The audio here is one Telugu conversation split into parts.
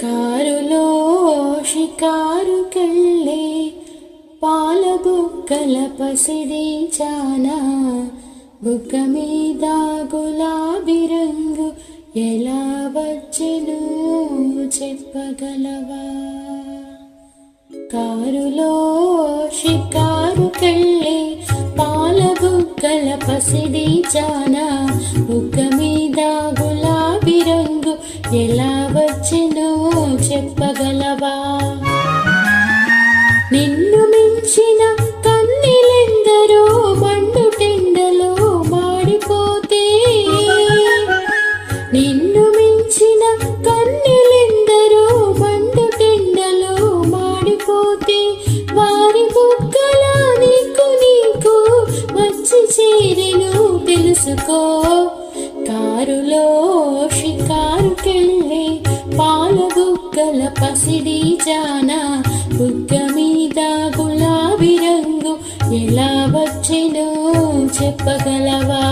కారులో షికారుకెళ్ళే పాల బుగ్గల పసిడి చానా, బుగ్గ మీద గులాబీ రంగు ఎలా వచ్చెను చెప్పగలవా? కారులో షికారుకెళ్ళే పాల బుగ్గల పసిడి చానా, బుగ్గ మీద గులాబీ రంగు ఎలా వచ్చెను చెప్పగలవా? నిన్ను మించిన కన్నెలెందరో మండుటెండలో మాడిపోతే, నిన్ను మించిన కన్నెలెందరో మండుటెండలో మాడిపోతే, వారి బుగ్గల నీకు వచ్చి చేరెను తెలుసుకో. కారులో షికారుకెళ్ళే పాల బుగ్గల పసిడి జానా, బుగ్గ మీద గులాబీ రంగు ఎలా వచ్చెనో చెప్పగలవా?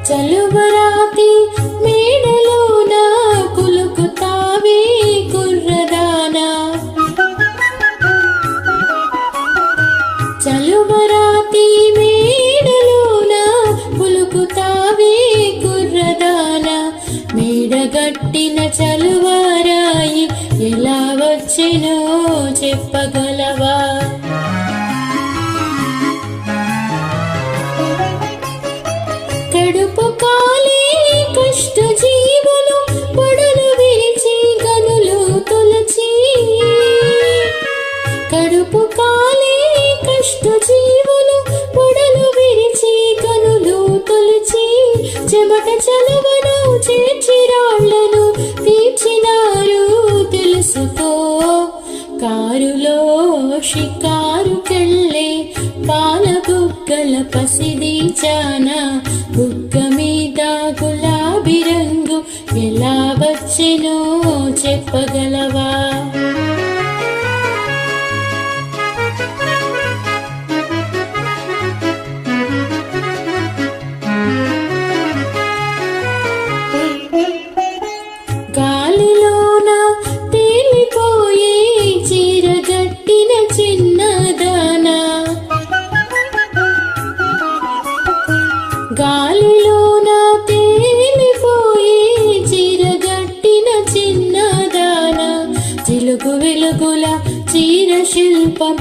చలువరాతి మేడలోన కులుకుతావే కుర్రదానా, చలువరాతి మేడలోన కులుకుతావే కుర్రదానా, మేడగట్టిన చలువరాయి ఎలా వచ్చెనో చెప్పగలవా? కడుపు కాలే కష్ట జీవులు పొడలు విరిచి గనులు తొలచి, కడుపు కాలే కష్ట జీవులు పొడలు విరిచి గనులు తొలచి, చెమట చలువను చేర్చి రాళ్లను తీర్చినారు తెలుసుకో. కారులో షికారుకెళ్ళే పాల బుగ్గల పసిడి చానా, బుగ్గ మీద గులాబీ రంగు ఎలా వచ్చెనో చెప్పగలవా? గాలిలోన తేలిపోయే చీరగట్టిన చిన్నదానా, గాలిలోన తేలిపోయే చీరగట్టిన చిన్నదానా, చిలుకు వెలుగుల చీర శిల్పం